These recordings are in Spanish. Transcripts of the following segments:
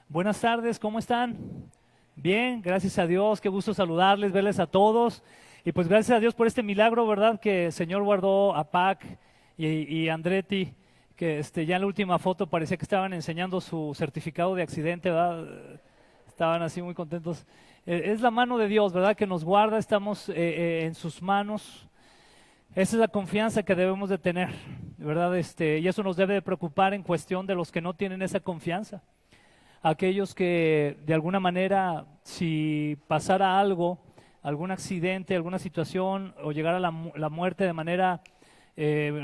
Buenas tardes, ¿cómo están? Bien, gracias a Dios, qué gusto saludarles, verles a todos. Y pues gracias a Dios por este milagro, ¿verdad? Que el Señor guardó a Pac y Andretti, que ya en la última foto parecía que estaban enseñando su certificado de accidente, ¿verdad? Estaban así muy contentos. Es la mano de Dios, ¿verdad? Que nos guarda, estamos en sus manos. Esa es la confianza que debemos de tener, ¿verdad? Y eso nos debe de preocupar en cuestión de los que no tienen esa confianza. Aquellos que de alguna manera, si pasara algo, algún accidente, alguna situación o llegara la muerte de manera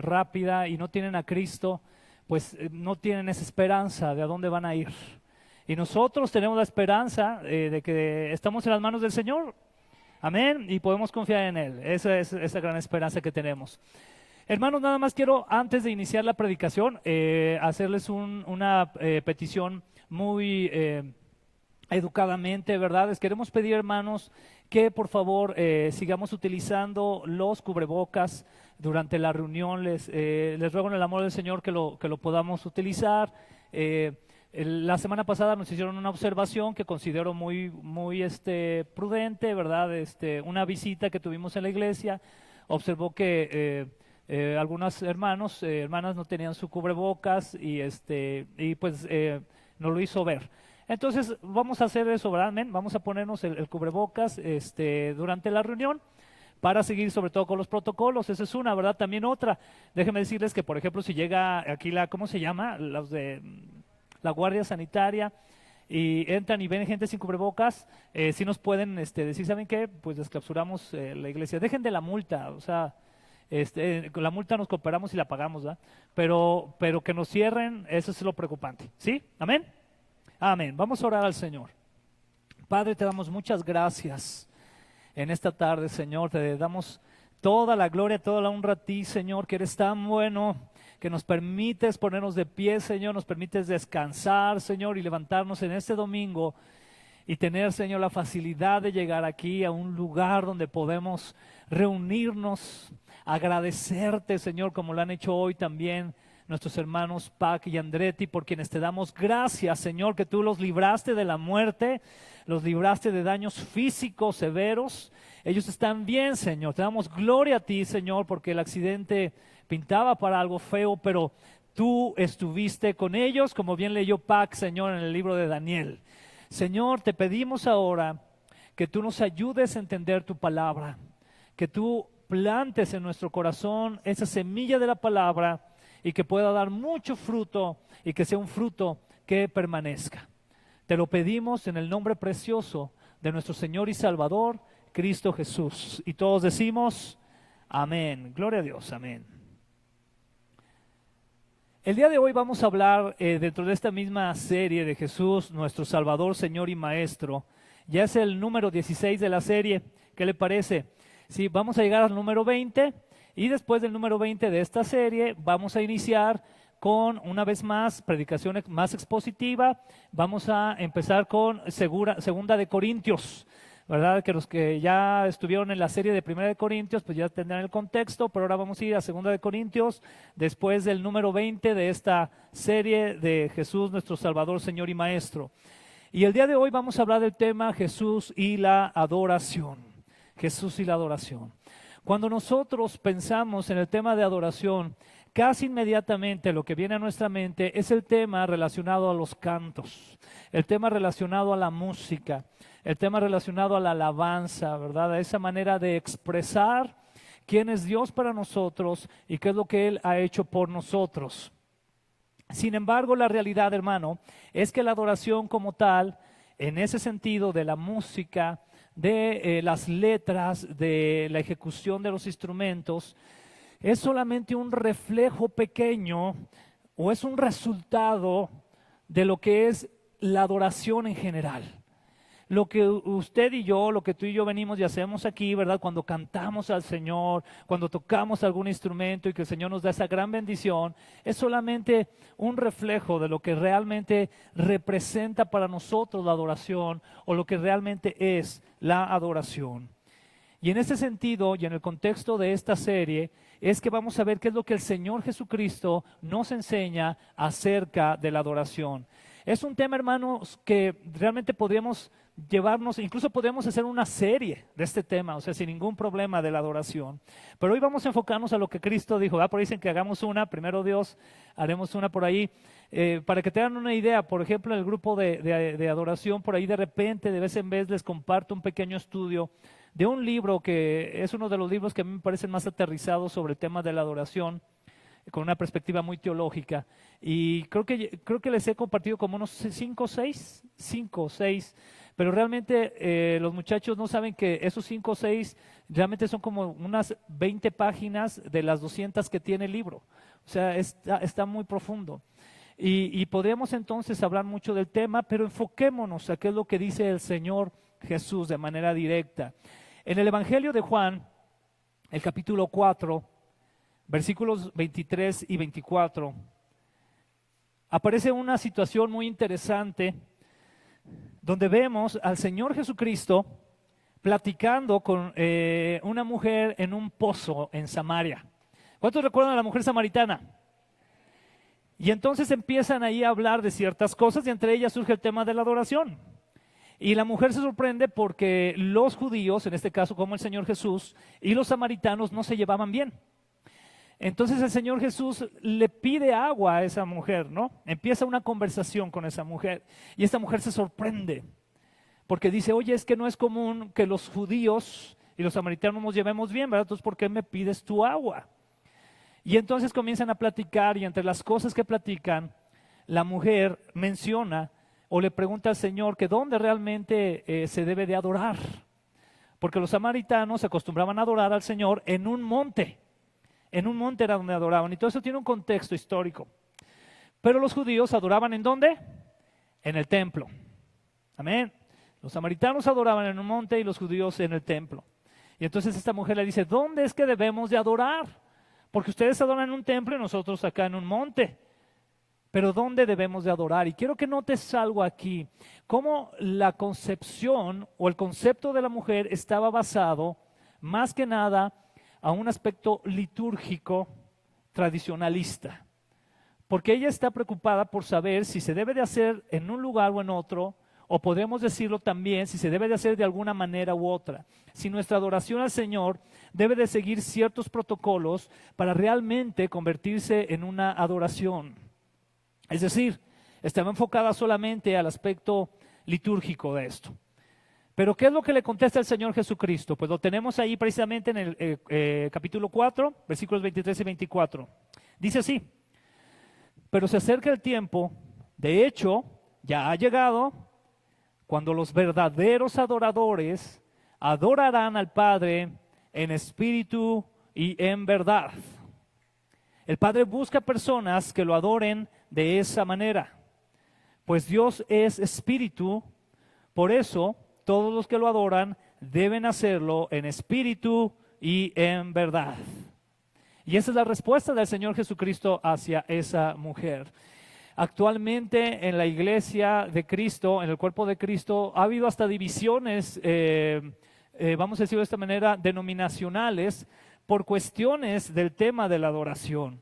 rápida y no tienen a Cristo, pues no tienen esa esperanza de a dónde van a ir. Y nosotros tenemos la esperanza de que estamos en las manos del Señor. Amén. Y podemos confiar en Él. Esa es esa gran esperanza que tenemos. Hermanos, nada más quiero, antes de iniciar la predicación, hacerles una petición muy educadamente, ¿verdad? Les queremos pedir, hermanos, que por favor sigamos utilizando los cubrebocas durante la reunión. Les ruego en el amor del Señor que lo podamos utilizar. La semana pasada nos hicieron una observación que considero muy prudente, ¿verdad? Una visita que tuvimos en la iglesia, observó que algunos hermanas no tenían su cubrebocas y pues nos lo hizo ver. Entonces vamos a hacer eso, ¿verdad? Amén. Vamos a ponernos el cubrebocas durante la reunión para seguir sobre todo con los protocolos. Esa es una, ¿verdad? También otra. Déjenme decirles que, por ejemplo, si llega aquí ¿cómo se llama? Los de la Guardia Sanitaria y entran y ven gente sin cubrebocas, sí nos pueden decir, ¿saben qué? Pues desclausuramos la iglesia. Dejen de la multa, o sea, con la multa nos cooperamos y la pagamos, ¿verdad? Pero que nos cierren, eso es lo preocupante. ¿Sí? ¿Amén? Amén. Vamos a orar al Señor. Padre, te damos muchas gracias en esta tarde, Señor. Te damos toda la gloria, toda la honra a ti, Señor, que eres tan bueno, que nos permites ponernos de pie, Señor, nos permites descansar, Señor, y levantarnos en este domingo y tener, Señor, la facilidad de llegar aquí a un lugar donde podemos reunirnos, agradecerte, Señor, como lo han hecho hoy también nuestros hermanos Pac y Andretti, por quienes te damos gracias, Señor, que tú los libraste de la muerte, los libraste de daños físicos severos. Ellos están bien, Señor. Te damos gloria a ti, Señor, porque el accidente pintaba para algo feo, pero tú estuviste con ellos, como bien leyó Pac, Señor, en el libro de Daniel. Señor, te pedimos ahora que tú nos ayudes a entender tu palabra, que tú plantes en nuestro corazón esa semilla de la palabra y que pueda dar mucho fruto y que sea un fruto que permanezca. Te lo pedimos en el nombre precioso de nuestro Señor y Salvador, Cristo Jesús. Y todos decimos, amén. Gloria a Dios, amén. El día de hoy vamos a hablar dentro de esta misma serie de Jesús, nuestro Salvador, Señor y Maestro. Ya es el número 16 de la serie. ¿Qué le parece? Sí, vamos a llegar al número 20 y después del número 20 de esta serie vamos a iniciar con, una vez más, predicación más expositiva. Vamos a empezar con segunda de Corintios, ¿verdad? Que los que ya estuvieron en la serie de Primera de Corintios, pues ya tendrán el contexto, pero ahora vamos a ir a Segunda de Corintios, después del número 20 de esta serie de Jesús, nuestro Salvador, Señor y Maestro. Y el día de hoy vamos a hablar del tema Jesús y la adoración. Jesús y la adoración. Cuando nosotros pensamos en el tema de adoración, casi inmediatamente lo que viene a nuestra mente es el tema relacionado a los cantos, el tema relacionado a la música, el tema relacionado a la alabanza, ¿verdad? A esa manera de expresar quién es Dios para nosotros y qué es lo que Él ha hecho por nosotros. Sin embargo, la realidad, hermano, es que la adoración como tal, en ese sentido de la música, de las letras, de la ejecución de los instrumentos, es solamente un reflejo pequeño o es un resultado de lo que es la adoración en general. lo que usted y yo, lo que tú y yo venimos y hacemos aquí, ¿verdad? Cuando cantamos al Señor, cuando tocamos algún instrumento y que el Señor nos da esa gran bendición, es solamente un reflejo de lo que realmente representa para nosotros la adoración o lo que realmente es la adoración. Y en ese sentido y en el contexto de esta serie es que vamos a ver qué es lo que el Señor Jesucristo nos enseña acerca de la adoración. Es un tema, hermanos, que realmente podríamos llevarnos, incluso podríamos hacer una serie de este tema, o sea, sin ningún problema de la adoración. Pero hoy vamos a enfocarnos a lo que Cristo dijo. Por ahí dicen que hagamos una, primero Dios, haremos una por ahí. Para que tengan una idea, por ejemplo, en el grupo de adoración, por ahí de repente, de vez en vez, les comparto un pequeño estudio de un libro que es uno de los libros que a mí me parecen más aterrizados sobre el tema de la adoración, con una perspectiva muy teológica. Y creo que les he compartido como unos 5 o 6, pero realmente los muchachos no saben que esos 5 o 6 realmente son como unas 20 páginas de las 200 que tiene el libro. O sea, está muy profundo. Y podemos entonces hablar mucho del tema, pero enfoquémonos a qué es lo que dice el Señor Jesús de manera directa. En el Evangelio de Juan, el capítulo 4, versículos 23 y 24, aparece una situación muy interesante donde vemos al Señor Jesucristo platicando con una mujer en un pozo en Samaria. ¿Cuántos recuerdan a la mujer samaritana? Y entonces empiezan ahí a hablar de ciertas cosas y entre ellas surge el tema de la adoración. Y la mujer se sorprende porque los judíos, en este caso como el Señor Jesús, y los samaritanos no se llevaban bien. Entonces el Señor Jesús le pide agua a esa mujer, ¿no? Empieza una conversación con esa mujer y esta mujer se sorprende porque dice, oye, es que no es común que los judíos y los samaritanos nos llevemos bien, ¿verdad? Entonces, ¿por qué me pides tu agua? Y entonces comienzan a platicar y entre las cosas que platican, la mujer menciona o le pregunta al Señor que dónde realmente se debe de adorar. Porque los samaritanos se acostumbraban a adorar al Señor en un monte. En un monte era donde adoraban. Y todo eso tiene un contexto histórico. Pero los judíos adoraban ¿en dónde? En el templo. Amén. Los samaritanos adoraban en un monte y los judíos en el templo. Y entonces esta mujer le dice, ¿dónde es que debemos de adorar? Porque ustedes adoran en un templo y nosotros acá en un monte. Pero ¿dónde debemos de adorar? Y quiero que notes algo aquí, cómo la concepción o el concepto de la mujer estaba basado más que nada a un aspecto litúrgico tradicionalista. Porque ella está preocupada por saber si se debe de hacer en un lugar o en otro, o podemos decirlo también, si se debe de hacer de alguna manera u otra. Si nuestra adoración al Señor debe de seguir ciertos protocolos para realmente convertirse en una adoración. Es decir, estaba enfocada solamente al aspecto litúrgico de esto. Pero ¿qué es lo que le contesta el Señor Jesucristo? Pues lo tenemos ahí precisamente en el capítulo 4, versículos 23 y 24. Dice así, pero se acerca el tiempo, de hecho, ya ha llegado, cuando los verdaderos adoradores adorarán al Padre en espíritu y en verdad. El Padre busca personas que lo adoren de esa manera, pues Dios es espíritu, por eso todos los que lo adoran deben hacerlo en espíritu y en verdad. Y esa es la respuesta del Señor Jesucristo hacia esa mujer. Actualmente en la iglesia de Cristo, en el cuerpo de Cristo, ha habido hasta divisiones, vamos a decirlo de esta manera, denominacionales, por cuestiones del tema de la adoración.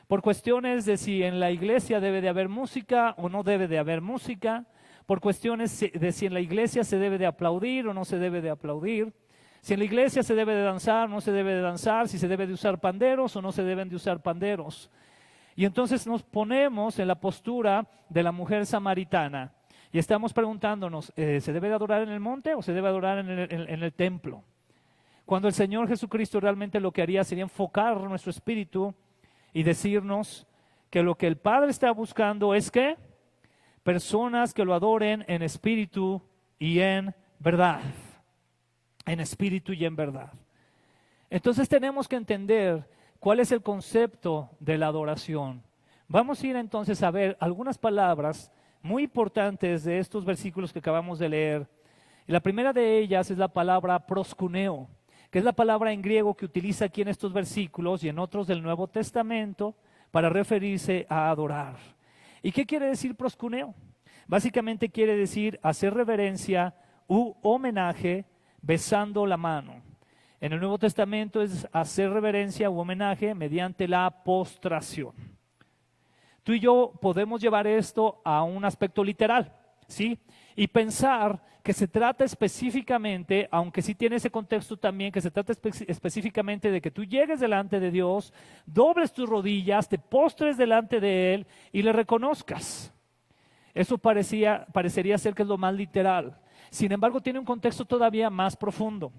Por cuestiones de si en la iglesia debe de haber música o no debe de haber música, por cuestiones de si en la iglesia se debe de aplaudir o no se debe de aplaudir, si en la iglesia se debe de danzar o no se debe de danzar, si se debe de usar panderos o no se deben de usar panderos. Y entonces nos ponemos en la postura de la mujer samaritana y estamos preguntándonos, ¿se debe de adorar en el monte o se debe adorar en el templo? Cuando el Señor Jesucristo realmente lo que haría sería enfocar nuestro espíritu y decirnos que lo que el Padre está buscando es que personas que lo adoren en espíritu y en verdad. En espíritu y en verdad. Entonces tenemos que entender cuál es el concepto de la adoración. Vamos a ir entonces a ver algunas palabras muy importantes de estos versículos que acabamos de leer, Y la primera de ellas es la palabra proskuneo, que es la palabra en griego que utiliza aquí en estos versículos y en otros del Nuevo Testamento para referirse a adorar. ¿Y qué quiere decir proskuneo? Básicamente quiere decir hacer reverencia u homenaje besando la mano. En el Nuevo Testamento es hacer reverencia u homenaje mediante la postración. Tú y yo podemos llevar esto a un aspecto literal, ¿sí? Y pensar que se trata específicamente, aunque sí tiene ese contexto también, que se trata específicamente de que tú llegues delante de Dios, dobles tus rodillas, te postres delante de Él y le reconozcas. Eso parecería ser que es lo más literal. Sin embargo, tiene un contexto todavía más profundo.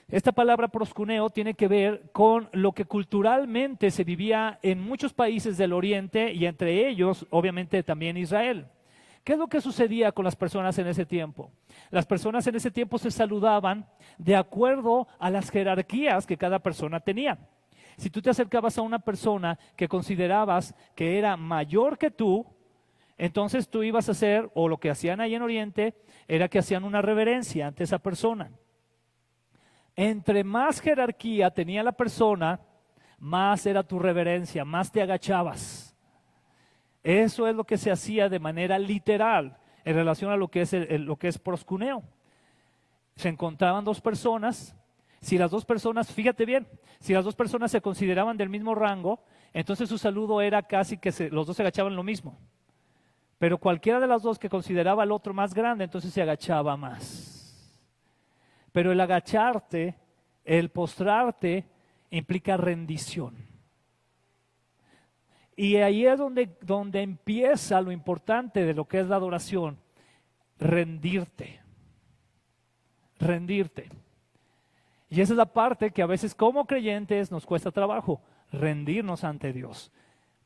Esta palabra proskuneo tiene que ver con lo que culturalmente se vivía en muchos países del Oriente y entre ellos, obviamente, también Israel. ¿Qué es lo que sucedía con las personas en ese tiempo? Las personas en ese tiempo se saludaban de acuerdo a las jerarquías que cada persona tenía. Si tú te acercabas a una persona que considerabas que era mayor que tú, entonces tú ibas a hacer, o lo que hacían ahí en Oriente, era que hacían una reverencia ante esa persona. Entre más jerarquía tenía la persona, más era tu reverencia, más te agachabas. Eso es lo que se hacía de manera literal en relación a lo que es proskuneo. Se encontraban dos personas, si las dos personas, fíjate bien, si las dos personas se consideraban del mismo rango, entonces su saludo era casi que los dos se agachaban lo mismo. Pero cualquiera de las dos que consideraba al otro más grande, entonces se agachaba más. Pero el agacharte, el postrarte, implica rendición. Y ahí es donde empieza lo importante de lo que es la adoración, rendirte. Rendirte. Y esa es la parte que a veces como creyentes nos cuesta trabajo, rendirnos ante Dios.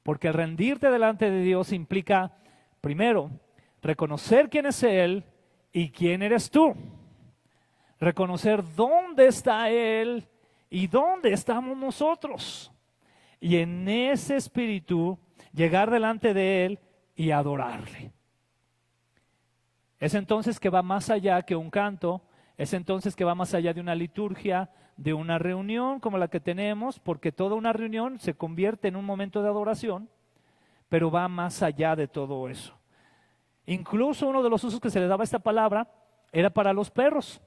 Porque el rendirte delante de Dios implica, primero, reconocer quién es Él y quién eres tú. Reconocer dónde está Él y dónde estamos nosotros. Y en ese espíritu llegar delante de Él y adorarle. Es entonces que va más allá que un canto, es entonces que va más allá de una liturgia, de una reunión como la que tenemos, porque toda una reunión se convierte en un momento de adoración, pero va más allá de todo eso. Incluso uno de los usos que se le daba a esta palabra era para los perros.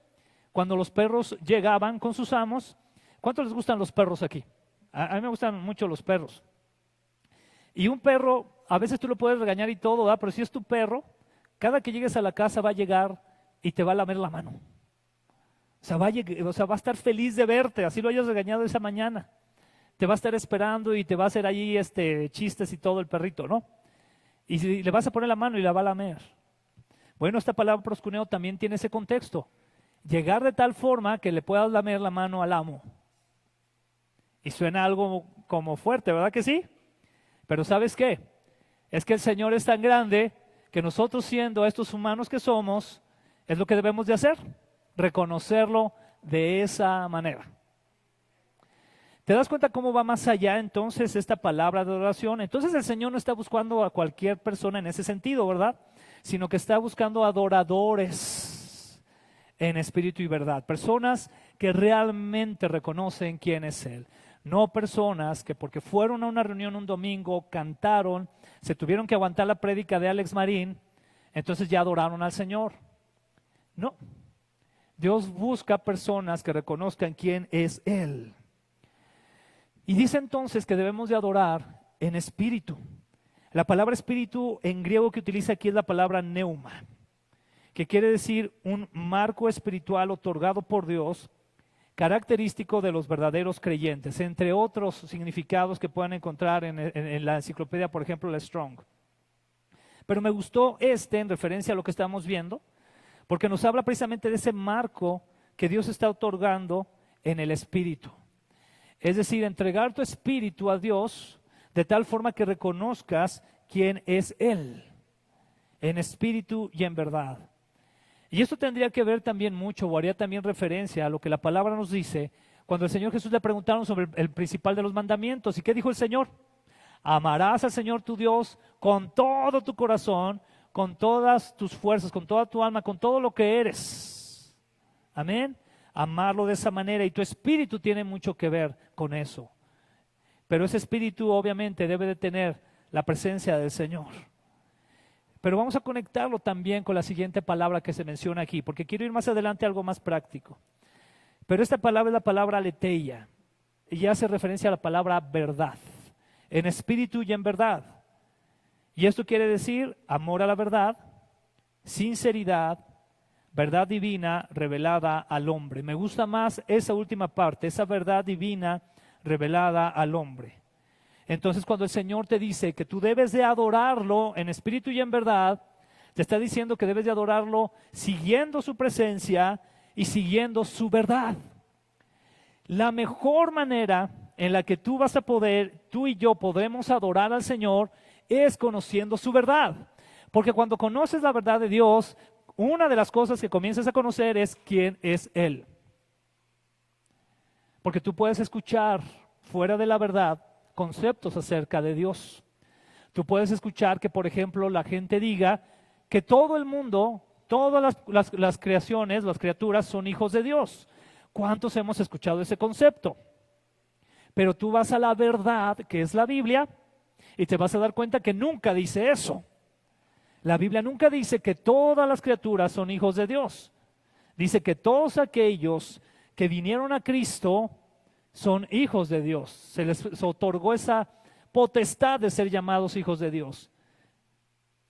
Cuando los perros llegaban con sus amos, ¿cuántos les gustan los perros aquí? A mí me gustan mucho los perros. Y un perro, a veces tú lo puedes regañar y todo, ¿verdad? Pero si es tu perro, cada que llegues a la casa va a llegar y te va a lamer la mano. O sea, va a estar feliz de verte, así lo hayas regañado esa mañana. Te va a estar esperando y te va a hacer allí chistes y todo el perrito, ¿no? Y si le vas a poner la mano y la va a lamer. Bueno, esta palabra proskuneo también tiene ese contexto. Llegar de tal forma que le puedas lamer la mano al amo. Y suena algo como fuerte, ¿verdad que sí? Pero ¿sabes qué? Es que el Señor es tan grande que nosotros, siendo estos humanos que somos, es lo que debemos de hacer, reconocerlo de esa manera. ¿Te das cuenta cómo va más allá entonces esta palabra de adoración? Entonces el Señor no está buscando a cualquier persona en ese sentido, ¿verdad? Sino que está buscando adoradores en espíritu y verdad. Personas que realmente reconocen quién es Él. No personas que porque fueron a una reunión un domingo, cantaron, se tuvieron que aguantar la prédica de Alex Marín, entonces ya adoraron al Señor. No. Dios busca personas que reconozcan quién es Él. Y dice entonces que debemos de adorar en espíritu. La palabra espíritu en griego que utiliza aquí es la palabra neuma, que quiere decir un marco espiritual otorgado por Dios, característico de los verdaderos creyentes, entre otros significados que puedan encontrar en la enciclopedia, por ejemplo, la Strong. Pero me gustó en referencia a lo que estamos viendo, porque nos habla precisamente de ese marco que Dios está otorgando en el espíritu. Es decir, entregar tu espíritu a Dios de tal forma que reconozcas quién es Él, en espíritu y en verdad. Y esto tendría que ver también mucho, o haría también referencia a lo que la palabra nos dice, cuando el Señor Jesús le preguntaron sobre el principal de los mandamientos. ¿Y qué dijo el Señor? Amarás al Señor tu Dios con todo tu corazón, con todas tus fuerzas, con toda tu alma, con todo lo que eres. Amén. Amarlo de esa manera, y tu espíritu tiene mucho que ver con eso. Pero ese espíritu obviamente debe de tener la presencia del Señor. Pero vamos a conectarlo también con la siguiente palabra que se menciona aquí, porque quiero ir más adelante a algo más práctico. Pero esta palabra es la palabra aletheia, y hace referencia a la palabra verdad, en espíritu y en verdad. Y esto quiere decir amor a la verdad, sinceridad, verdad divina revelada al hombre. Me gusta más esa última parte, esa verdad divina revelada al hombre. Entonces, cuando el Señor te dice que tú debes de adorarlo en espíritu y en verdad, te está diciendo que debes de adorarlo siguiendo su presencia y siguiendo su verdad. La mejor manera en la que tú y yo podremos adorar al Señor es conociendo su verdad. Porque cuando conoces la verdad de Dios, una de las cosas que comienzas a conocer es quién es Él. Porque tú puedes escuchar fuera de la verdad conceptos acerca de Dios. Tú puedes escuchar que, por ejemplo, la gente diga que todo el mundo, todas las creaciones, las criaturas son hijos de Dios. ¿Cuántos hemos escuchado ese concepto? Pero tú vas a la verdad, que es la Biblia, y te vas a dar cuenta que nunca dice eso. La Biblia nunca dice que todas las criaturas son hijos de Dios. Dice que todos aquellos que vinieron a Cristo son hijos de Dios. Se les otorgó esa potestad de ser llamados hijos de Dios.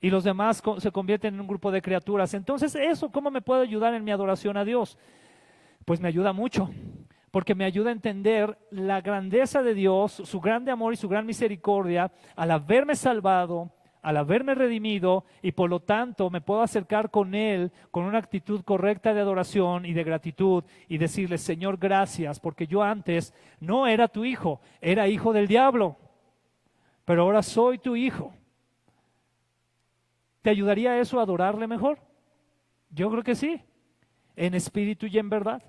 Y los demás se convierten en un grupo de criaturas. Entonces, ¿eso cómo me puede ayudar en mi adoración a Dios? Pues me ayuda mucho, porque me ayuda a entender la grandeza de Dios, su grande amor y su gran misericordia al haberme salvado, al haberme redimido, y por lo tanto me puedo acercar con Él con una actitud correcta de adoración y de gratitud y decirle: Señor, gracias, porque yo antes no era tu hijo, era hijo del diablo, pero ahora soy tu hijo. ¿Te ayudaría eso a adorarle mejor? Yo creo que sí, en espíritu y en verdad.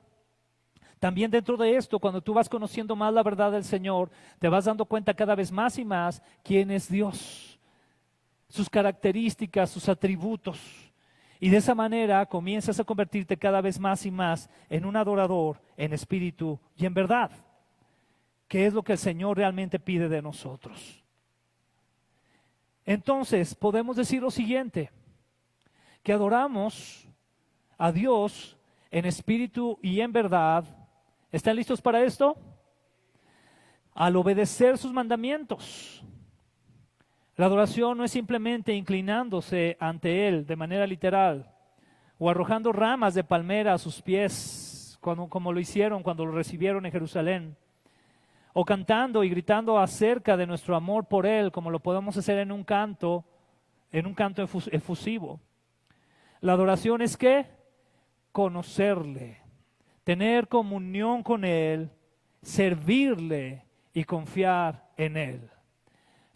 También dentro de esto, cuando tú vas conociendo más la verdad del Señor, te vas dando cuenta cada vez más y más quién es Dios, sus características, sus atributos. Y de esa manera comienzas a convertirte cada vez más y más en un adorador en espíritu y en verdad, que es lo que el Señor realmente pide de nosotros. Entonces, podemos decir lo siguiente, que adoramos a Dios en espíritu y en verdad. ¿Están listos para esto? Al obedecer sus mandamientos. La adoración no es simplemente inclinándose ante Él de manera literal o arrojando ramas de palmera a sus pies, como lo hicieron cuando lo recibieron en Jerusalén, o cantando y gritando acerca de nuestro amor por Él, como lo podemos hacer en un canto efusivo. La adoración es ¿qué? Conocerle, tener comunión con Él, servirle y confiar en Él.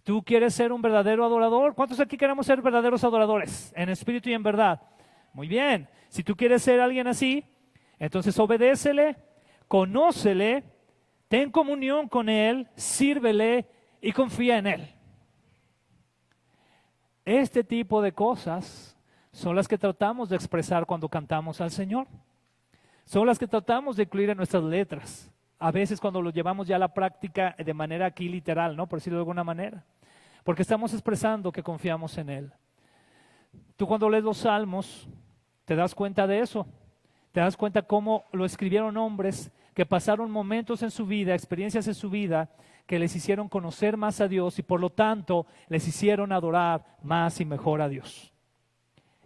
¿Tú quieres ser un verdadero adorador? ¿Cuántos aquí queremos ser verdaderos adoradores en espíritu y en verdad? Muy bien. Si tú quieres ser alguien así, entonces obedécele, conócele, ten comunión con Él, sírvele y confía en Él. Este tipo de cosas son las que tratamos de expresar cuando cantamos al Señor. Son las que tratamos de incluir en nuestras letras. A veces cuando lo llevamos ya a la práctica de manera aquí literal, ¿no? Por decirlo de alguna manera. Porque estamos expresando que confiamos en Él. Tú cuando lees los Salmos, te das cuenta de eso. Te das cuenta cómo lo escribieron hombres que pasaron momentos en su vida, experiencias en su vida, que les hicieron conocer más a Dios y por lo tanto les hicieron adorar más y mejor a Dios.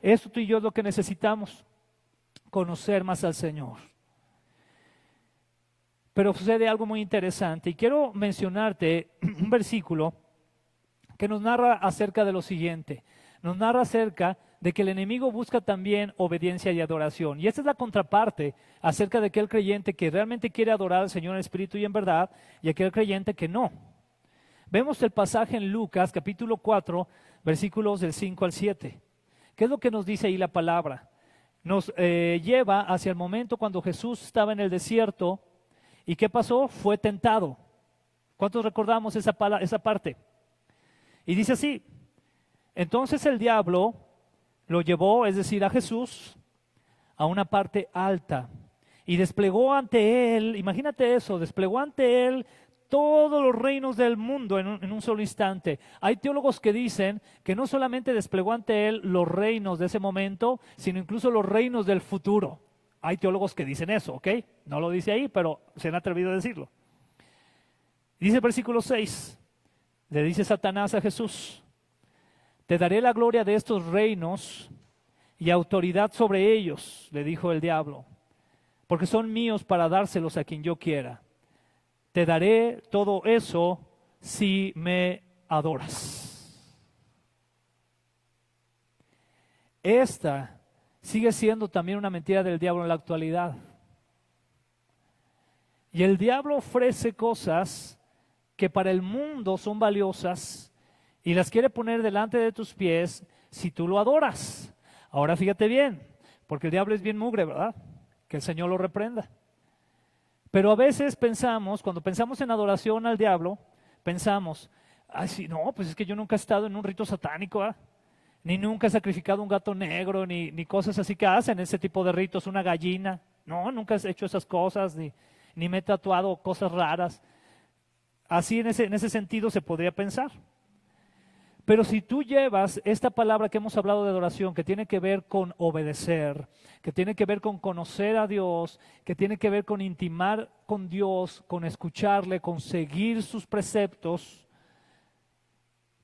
Eso tú y yo es lo que necesitamos, conocer más al Señor. Pero sucede algo muy interesante y quiero mencionarte un versículo que nos narra acerca de lo siguiente. Nos narra acerca de que el enemigo busca también obediencia y adoración. Y esta es la contraparte acerca de aquel creyente que realmente quiere adorar al Señor en espíritu y en verdad y aquel creyente que no. Vemos el pasaje en Lucas capítulo 4, versículos del 5 al 7. ¿Qué es lo que nos dice ahí la palabra? Nos lleva hacia el momento cuando Jesús estaba en el desierto. ¿Y qué pasó? Fue tentado. ¿Cuántos recordamos esa parte? Y dice así: entonces el diablo lo llevó, es decir, a Jesús, a una parte alta y desplegó ante él, imagínate eso, desplegó ante él todos los reinos del mundo en un solo instante. Hay teólogos que dicen que no solamente desplegó ante él los reinos de ese momento, sino incluso los reinos del futuro. Hay teólogos que dicen eso, ¿ok? No lo dice ahí, pero se han atrevido a decirlo. Dice el versículo 6, le dice Satanás a Jesús: te daré la gloria de estos reinos y autoridad sobre ellos, le dijo el diablo, porque son míos para dárselos a quien yo quiera. Te daré todo eso si me adoras. Esta sigue siendo también una mentira del diablo en la actualidad. Y el diablo ofrece cosas que para el mundo son valiosas y las quiere poner delante de tus pies si tú lo adoras. Ahora fíjate bien, porque el diablo es bien mugre, ¿verdad? Que el Señor lo reprenda. Pero a veces pensamos, cuando pensamos en adoración al diablo, pensamos, ay, sí, no, pues es que yo nunca he estado en un rito satánico, ¿eh? Ni nunca he sacrificado un gato negro, ni cosas así que hacen ese tipo de ritos, una gallina. No, nunca he hecho esas cosas, ni me he tatuado cosas raras. Así en ese sentido se podría pensar. Pero si tú llevas esta palabra que hemos hablado de adoración, que tiene que ver con obedecer, que tiene que ver con conocer a Dios, que tiene que ver con intimar con Dios, con escucharle, con seguir sus preceptos,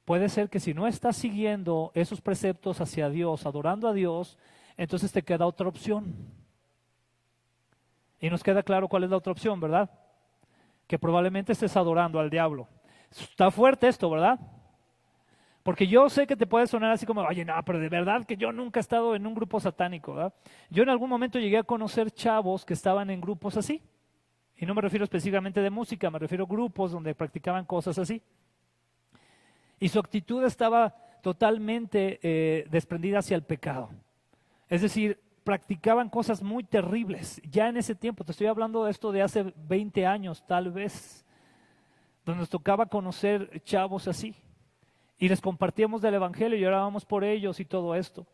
puede ser que si no estás siguiendo esos preceptos hacia Dios, adorando a Dios, entonces te queda otra opción. Y nos queda claro cuál es la otra opción, ¿verdad? Que probablemente estés adorando al diablo. Está fuerte esto, ¿verdad? Porque yo sé que te puede sonar así como, oye, no, pero de verdad que yo nunca he estado en un grupo satánico, ¿verdad? Yo en algún momento llegué a conocer chavos que estaban en grupos así. Y no me refiero específicamente de música, me refiero a grupos donde practicaban cosas así. Y su actitud estaba totalmente desprendida hacia el pecado. Es decir, practicaban cosas muy terribles. Ya en ese tiempo, te estoy hablando de esto de hace 20 años tal vez, donde nos tocaba conocer chavos así. Y les compartíamos del evangelio y orábamos por ellos y todo esto.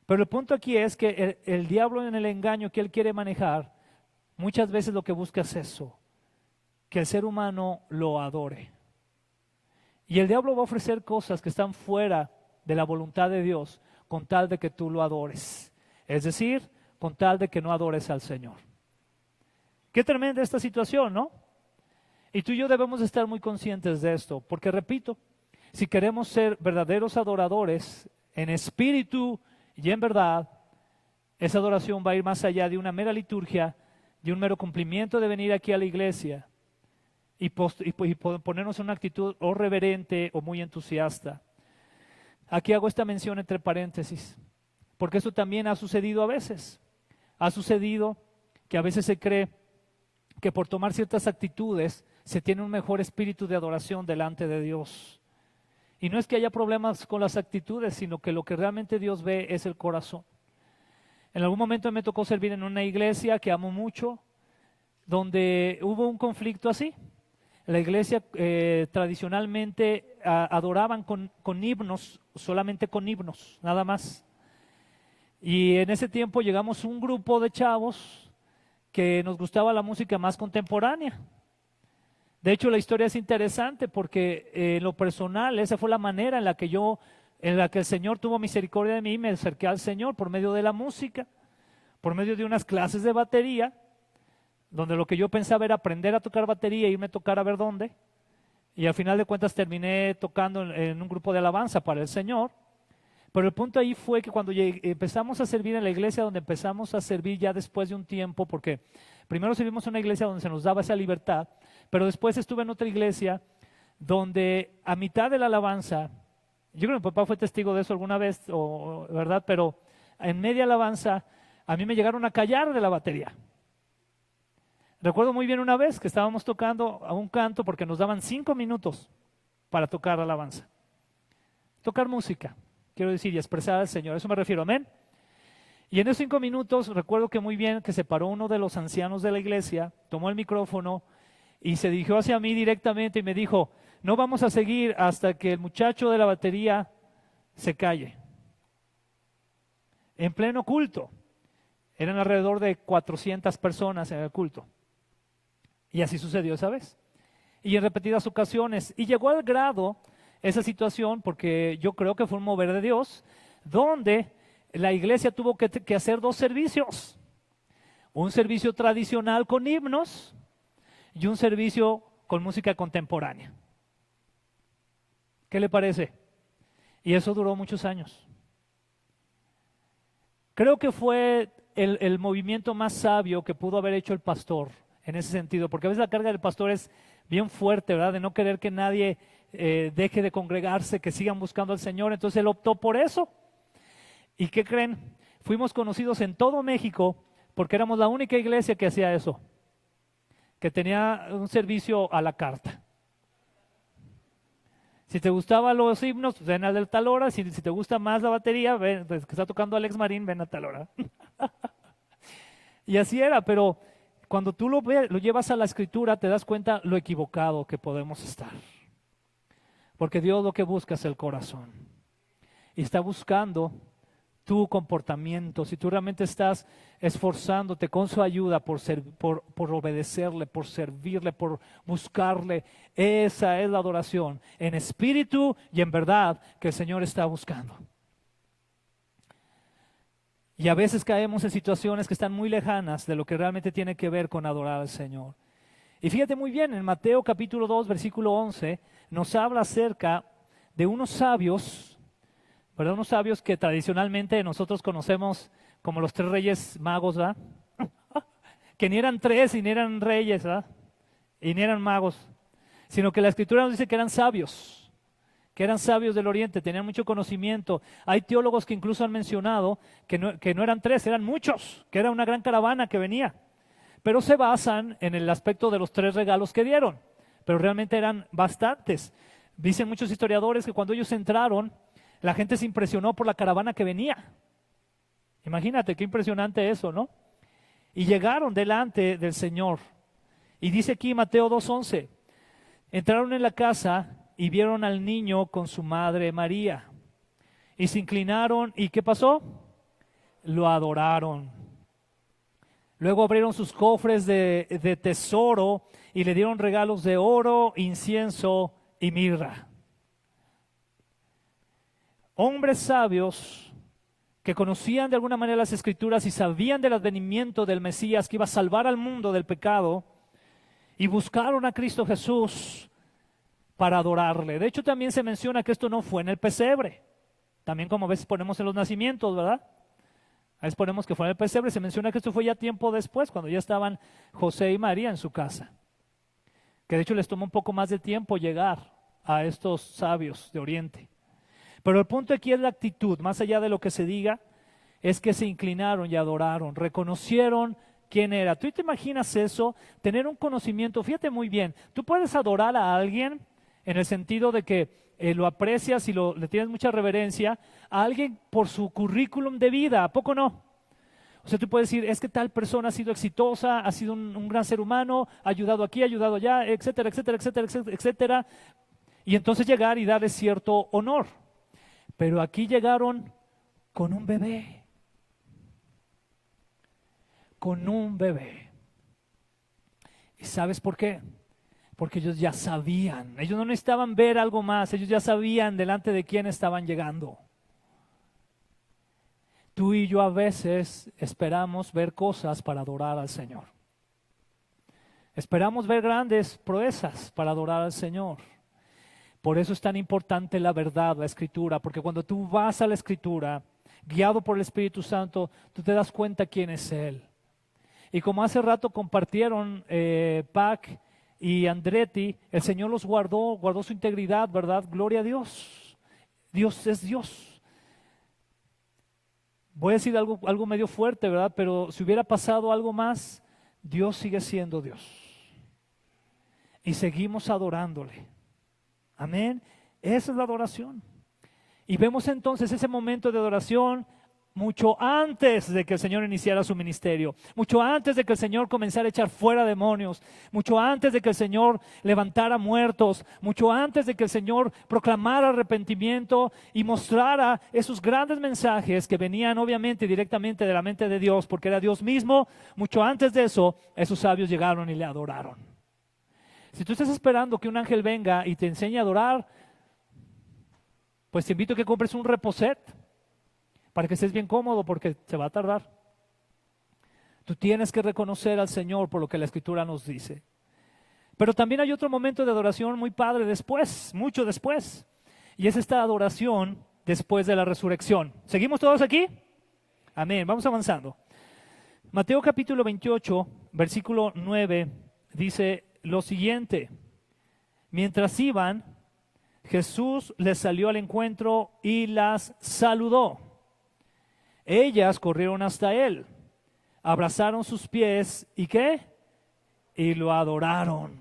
Pero el punto aquí es que el diablo, en el engaño que él quiere manejar, muchas veces lo que busca es eso, que el ser humano lo adore. Y el diablo va a ofrecer cosas que están fuera de la voluntad de Dios con tal de que tú lo adores. Es decir, con tal de que no adores al Señor. Qué tremenda esta situación, ¿no? Y tú y yo debemos estar muy conscientes de esto, porque repito, si queremos ser verdaderos adoradores en espíritu y en verdad, esa adoración va a ir más allá de una mera liturgia, de un mero cumplimiento de venir aquí a la iglesia y ponernos en una actitud o reverente o muy entusiasta. Aquí hago esta mención entre paréntesis, porque eso también ha sucedido a veces. Ha sucedido que a veces se cree que por tomar ciertas actitudes se tiene un mejor espíritu de adoración delante de Dios. Y no es que haya problemas con las actitudes, sino que lo que realmente Dios ve es el corazón. En algún momento me tocó servir en una iglesia que amo mucho, donde hubo un conflicto así. La iglesia tradicionalmente adoraban con himnos, solamente con himnos, nada más. Y en ese tiempo llegamos un grupo de chavos que nos gustaba la música más contemporánea. De hecho, la historia es interesante porque en lo personal, esa fue la manera en la que el Señor tuvo misericordia de mí y me acerqué al Señor por medio de la música, por medio de unas clases de batería, donde lo que yo pensaba era aprender a tocar batería e irme a tocar a ver dónde. Y al final de cuentas terminé tocando en un grupo de alabanza para el Señor. Pero el punto ahí fue que cuando empezamos a servir en la iglesia, donde empezamos a servir ya después de un tiempo, porque primero servimos en una iglesia donde se nos daba esa libertad, pero después estuve en otra iglesia donde a mitad de la alabanza, yo creo que mi papá fue testigo de eso alguna vez, ¿verdad? Pero en media alabanza a mí me llegaron a callar de la batería. Recuerdo muy bien una vez que estábamos tocando a un canto porque nos daban 5 minutos para tocar alabanza. Tocar música, quiero decir, y expresar al Señor, a eso me refiero, amén. Y en esos 5 minutos recuerdo que muy bien que se paró uno de los ancianos de la iglesia, tomó el micrófono y se dirigió hacia mí directamente y me dijo, no vamos a seguir hasta que el muchacho de la batería se calle. En pleno culto. Eran alrededor de 400 personas en el culto. Y así sucedió esa vez. Y en repetidas ocasiones. Y llegó al grado esa situación, porque yo creo que fue un mover de Dios, donde la iglesia tuvo que hacer dos servicios. Un servicio tradicional con himnos y un servicio con música contemporánea. ¿Qué le parece? Y eso duró muchos años. Creo que fue el movimiento más sabio que pudo haber hecho el pastor en ese sentido, porque a veces la carga del pastor es bien fuerte, ¿verdad? De no querer que nadie deje de congregarse, que sigan buscando al Señor. Entonces él optó por eso. ¿Y qué creen? Fuimos conocidos en todo México porque éramos la única iglesia que hacía eso, que tenía un servicio a la carta. Si te gustaban los himnos, ven a tal hora. Si te gusta más la batería, ven, pues, que está tocando Alex Marín, ven a tal hora. Y así era, pero cuando tú lo llevas a la escritura, te das cuenta lo equivocado que podemos estar. Porque Dios lo que busca es el corazón. Y está buscando tu comportamiento. Si tú realmente estás esforzándote con su ayuda por obedecerle, por servirle, por buscarle, esa es la adoración en espíritu y en verdad que el Señor está buscando. Y a veces caemos en situaciones que están muy lejanas de lo que realmente tiene que ver con adorar al Señor. Y fíjate muy bien, en Mateo capítulo 2, versículo 11, nos habla acerca de unos sabios, ¿verdad? Unos sabios que tradicionalmente nosotros conocemos como los 3 reyes magos, ¿verdad? Que ni eran 3 y ni eran reyes, ¿verdad? Y ni eran magos, sino que la Escritura nos dice que eran sabios del Oriente, tenían mucho conocimiento. Hay teólogos que incluso han mencionado que no eran 3, eran muchos, que era una gran caravana que venía. Pero se basan en el aspecto de los 3 regalos que dieron, pero realmente eran bastantes. Dicen muchos historiadores que cuando ellos entraron, la gente se impresionó por la caravana que venía. Imagínate qué impresionante eso, ¿no? Y llegaron delante del Señor. Y dice aquí Mateo 2:11, entraron en la casa y vieron al niño con su madre María. Y se inclinaron, ¿y qué pasó? Lo adoraron. Luego abrieron sus cofres de tesoro y le dieron regalos de oro, incienso y mirra. Hombres sabios que conocían de alguna manera las Escrituras y sabían del advenimiento del Mesías que iba a salvar al mundo del pecado, y buscaron a Cristo Jesús para adorarle. De hecho, también se menciona que esto no fue en el pesebre. También como a veces ponemos en los nacimientos, ¿verdad? A veces ponemos que fue en el pesebre. Se menciona que esto fue ya tiempo después, cuando ya estaban José y María en su casa. Que de hecho les tomó un poco más de tiempo llegar a estos sabios de Oriente. Pero el punto aquí es la actitud, más allá de lo que se diga, es que se inclinaron y adoraron, reconocieron quién era. ¿Tú te imaginas eso? Tener un conocimiento, fíjate muy bien, tú puedes adorar a alguien en el sentido de que lo aprecias y le tienes mucha reverencia, a alguien por su currículum de vida, ¿a poco no? O sea, tú puedes decir, es que tal persona ha sido exitosa, ha sido un gran ser humano, ha ayudado aquí, ha ayudado allá, etcétera, etcétera, etcétera, etcétera, etcétera, y entonces llegar y darle cierto honor. Pero aquí llegaron con un bebé. Con un bebé. ¿Y sabes por qué? Porque ellos ya sabían. Ellos no necesitaban ver algo más. Ellos ya sabían delante de quién estaban llegando. Tú y yo a veces esperamos ver cosas para adorar al Señor. Esperamos ver grandes proezas para adorar al Señor. Por eso es tan importante la verdad, la Escritura, porque cuando tú vas a la Escritura, guiado por el Espíritu Santo, tú te das cuenta quién es Él. Y como hace rato compartieron Pac y Andretti, el Señor los guardó su integridad, ¿verdad? Gloria a Dios. Dios es Dios. Voy a decir algo medio fuerte, ¿verdad? Pero si hubiera pasado algo más, Dios sigue siendo Dios. Y seguimos adorándole. Amén. Esa es la adoración. Y vemos entonces ese momento de adoración. mucho antes de que el Señor iniciara su ministerio, mucho antes de que el Señor comenzara a echar fuera demonios, mucho antes de que el Señor levantara muertos, mucho antes de que el Señor proclamara arrepentimiento y mostrara esos grandes mensajes que venían obviamente directamente de la mente de Dios, porque era Dios mismo. Mucho antes de eso, esos sabios llegaron y le adoraron. Si tú estás esperando que un ángel venga y te enseñe a adorar, pues te invito a que compres un reposet para que estés bien cómodo, porque se va a tardar. Tú tienes que reconocer al Señor por lo que la Escritura nos dice. Pero también hay otro momento de adoración muy padre después, mucho después. Y es esta adoración después de la resurrección. ¿Seguimos todos aquí? Amén. Vamos avanzando. Mateo capítulo 28, versículo 9, dice lo siguiente. Mientras iban, Jesús les salió al encuentro y las saludó. Ellas corrieron hasta él, abrazaron sus pies y ¿qué? Y lo adoraron.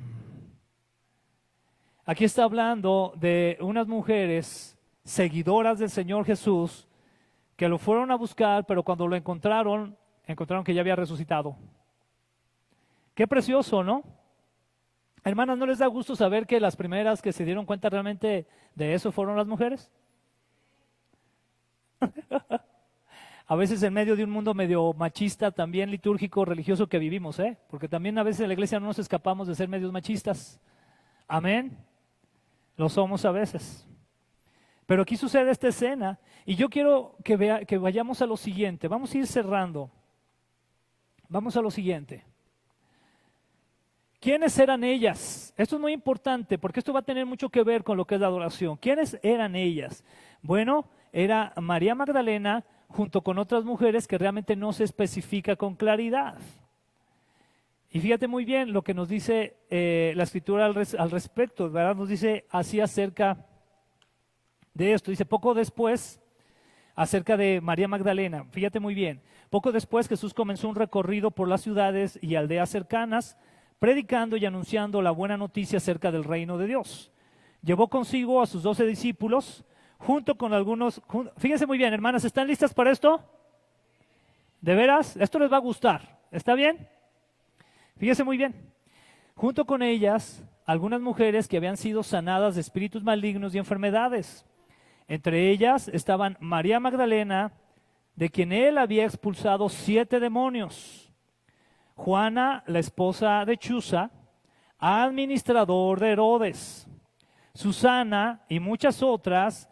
Aquí está hablando de unas mujeres seguidoras del Señor Jesús que lo fueron a buscar, pero cuando lo encontraron que ya había resucitado. Qué precioso, ¿no? Hermanas, ¿no les da gusto saber que las primeras que se dieron cuenta realmente de eso fueron las mujeres? A veces en medio de un mundo medio machista, también litúrgico, religioso que vivimos, porque también a veces en la iglesia no nos escapamos de ser medios machistas. Amén. Lo somos a veces. Pero aquí sucede esta escena y yo quiero que vayamos a lo siguiente. Vamos a ir cerrando. Vamos a lo siguiente. ¿Quiénes eran ellas? Esto es muy importante porque esto va a tener mucho que ver con lo que es la adoración. ¿Quiénes eran ellas? Bueno, era María Magdalena junto con otras mujeres que realmente no se especifica con claridad. Y fíjate muy bien lo que nos dice la Escritura al respecto, ¿verdad? Nos dice así acerca de esto. Dice, poco después, acerca de María Magdalena, fíjate muy bien, poco después Jesús comenzó un recorrido por las ciudades y aldeas cercanas, predicando y anunciando la buena noticia acerca del reino de Dios. Llevó consigo a sus 12 discípulos, junto con algunos, fíjense muy bien, hermanas, ¿están listas para esto? ¿De veras? Esto les va a gustar, ¿está bien? Fíjense muy bien. Junto con ellas, algunas mujeres que habían sido sanadas de espíritus malignos y enfermedades. Entre ellas estaban María Magdalena, de quien él había expulsado 7 demonios. Juana, la esposa de Chuza, administrador de Herodes. Susana y muchas otras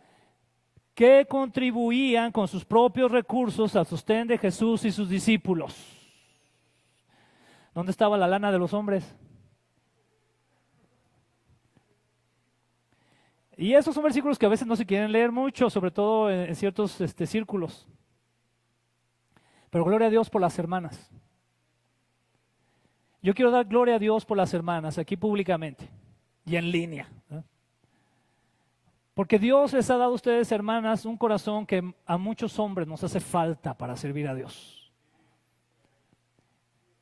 que contribuían con sus propios recursos al sostén de Jesús y sus discípulos. ¿Dónde estaba la lana de los hombres? Y esos son versículos que a veces no se quieren leer mucho, sobre todo en ciertos círculos. Pero gloria a Dios por las hermanas. Yo quiero dar gloria a Dios por las hermanas, aquí públicamente y en línea. Porque Dios les ha dado a ustedes, hermanas, un corazón que a muchos hombres nos hace falta para servir a Dios.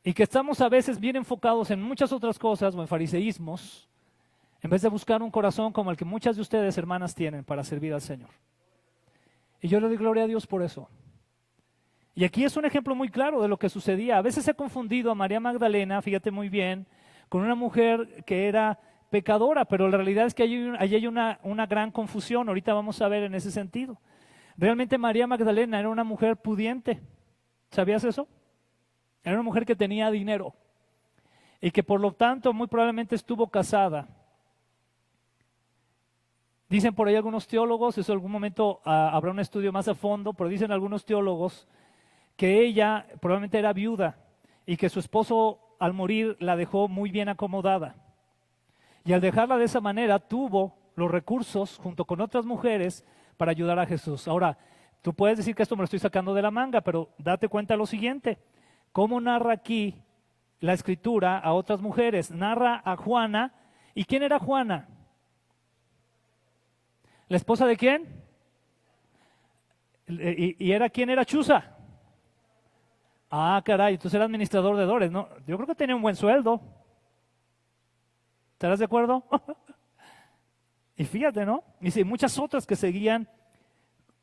Y que estamos a veces bien enfocados en muchas otras cosas o en fariseísmos, en vez de buscar un corazón como el que muchas de ustedes, hermanas, tienen para servir al Señor. Y yo le doy gloria a Dios por eso. Y aquí es un ejemplo muy claro de lo que sucedía. A veces se ha confundido a María Magdalena, fíjate muy bien, con una mujer que era pecadora, pero la realidad es que allí hay una gran confusión. Ahorita vamos a ver en ese sentido. Realmente María Magdalena era una mujer pudiente. ¿Sabías eso? Era una mujer que tenía dinero y que por lo tanto muy probablemente estuvo casada. Dicen por ahí algunos teólogos, eso en algún momento habrá un estudio más a fondo, pero dicen algunos teólogos que ella probablemente era viuda y que su esposo al morir la dejó muy bien acomodada. Y al dejarla de esa manera tuvo los recursos junto con otras mujeres para ayudar a Jesús. Ahora, tú puedes decir que esto me lo estoy sacando de la manga, pero date cuenta de lo siguiente. ¿Cómo narra aquí la Escritura a otras mujeres? Narra a Juana. ¿Y quién era Juana? ¿La esposa de quién? ¿Y era quién era Chuza? Ah, caray, entonces era administrador de Dores, ¿no? Yo creo que tenía un buen sueldo. ¿Estarás de acuerdo? Y fíjate, ¿no? Y sí, muchas otras que seguían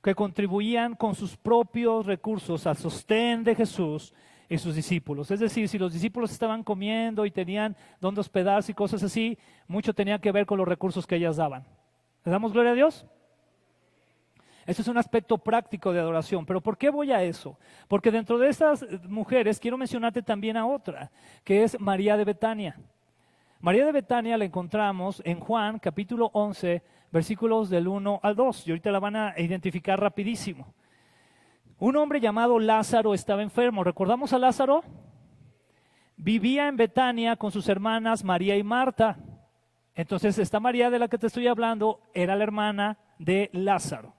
que contribuían con sus propios recursos al sostén de Jesús y sus discípulos. Es decir, si los discípulos estaban comiendo y tenían dónde hospedarse y cosas así, mucho tenía que ver con los recursos que ellas daban. ¿Le damos gloria a Dios? Eso es un aspecto práctico de adoración. ¿Pero por qué voy a eso? Porque dentro de estas mujeres quiero mencionarte también a otra, que es María de Betania. María de Betania la encontramos en Juan capítulo 11, versículos del 1 al 2. Y ahorita la van a identificar rapidísimo. Un hombre llamado Lázaro estaba enfermo. ¿Recordamos a Lázaro? Vivía en Betania con sus hermanas María y Marta. Entonces, esta María de la que te estoy hablando era la hermana de Lázaro.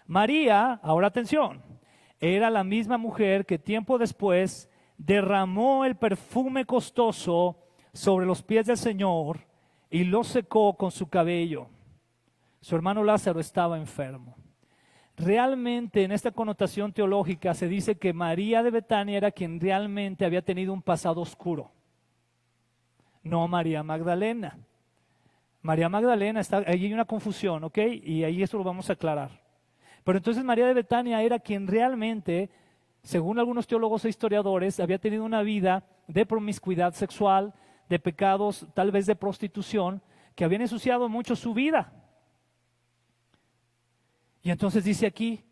María, ahora atención, era la misma mujer que tiempo después derramó el perfume costoso sobre los pies del Señor y lo secó con su cabello. Su hermano Lázaro estaba enfermo. Realmente en esta connotación teológica se dice que María de Betania era quien realmente había tenido un pasado oscuro, no María Magdalena. María Magdalena, ahí hay una confusión, ¿ok? Y ahí eso lo vamos a aclarar. Pero entonces María de Betania era quien realmente, según algunos teólogos e historiadores, había tenido una vida de promiscuidad sexual, de pecados, tal vez de prostitución, que habían ensuciado mucho su vida. Y entonces dice aquí,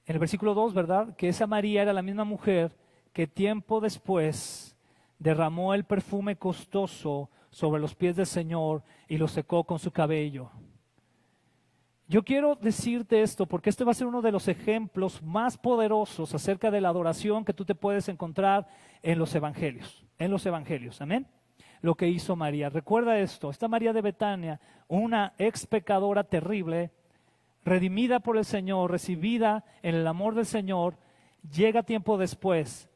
en el versículo 2, ¿verdad? Que esa María era la misma mujer que tiempo después derramó el perfume costoso sobre los pies del Señor y lo secó con su cabello. Yo quiero decirte esto porque este va a ser uno de los ejemplos más poderosos acerca de la adoración que tú te puedes encontrar en los evangelios, amén. Lo que hizo María, recuerda esto, esta María de Betania, una ex pecadora terrible, redimida por el Señor, recibida en el amor del Señor, llega tiempo después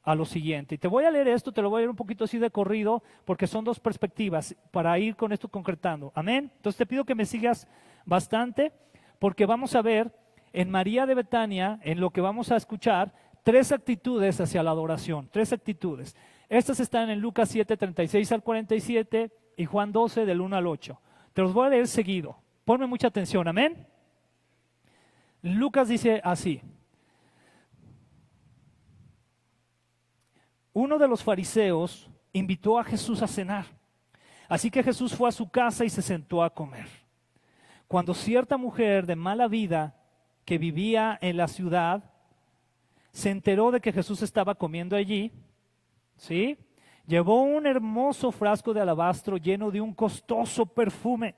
a lo siguiente. Y te voy a leer esto, te lo voy a leer un poquito así de corrido, porque son dos perspectivas para ir con esto concretando. Amén. Entonces te pido que me sigas bastante, porque vamos a ver en María de Betania, en lo que vamos a escuchar, tres actitudes hacia la adoración, tres actitudes. Estas están en Lucas 7, 36 al 47 y Juan 12 del 1 al 8. Te los voy a leer seguido. Ponme mucha atención, amén. Lucas dice así: uno de los fariseos invitó a Jesús a cenar. Así que Jesús fue a su casa y se sentó a comer. Cuando cierta mujer de mala vida que vivía en la ciudad se enteró de que Jesús estaba comiendo allí, ¿sí?, llevó un hermoso frasco de alabastro lleno de un costoso perfume.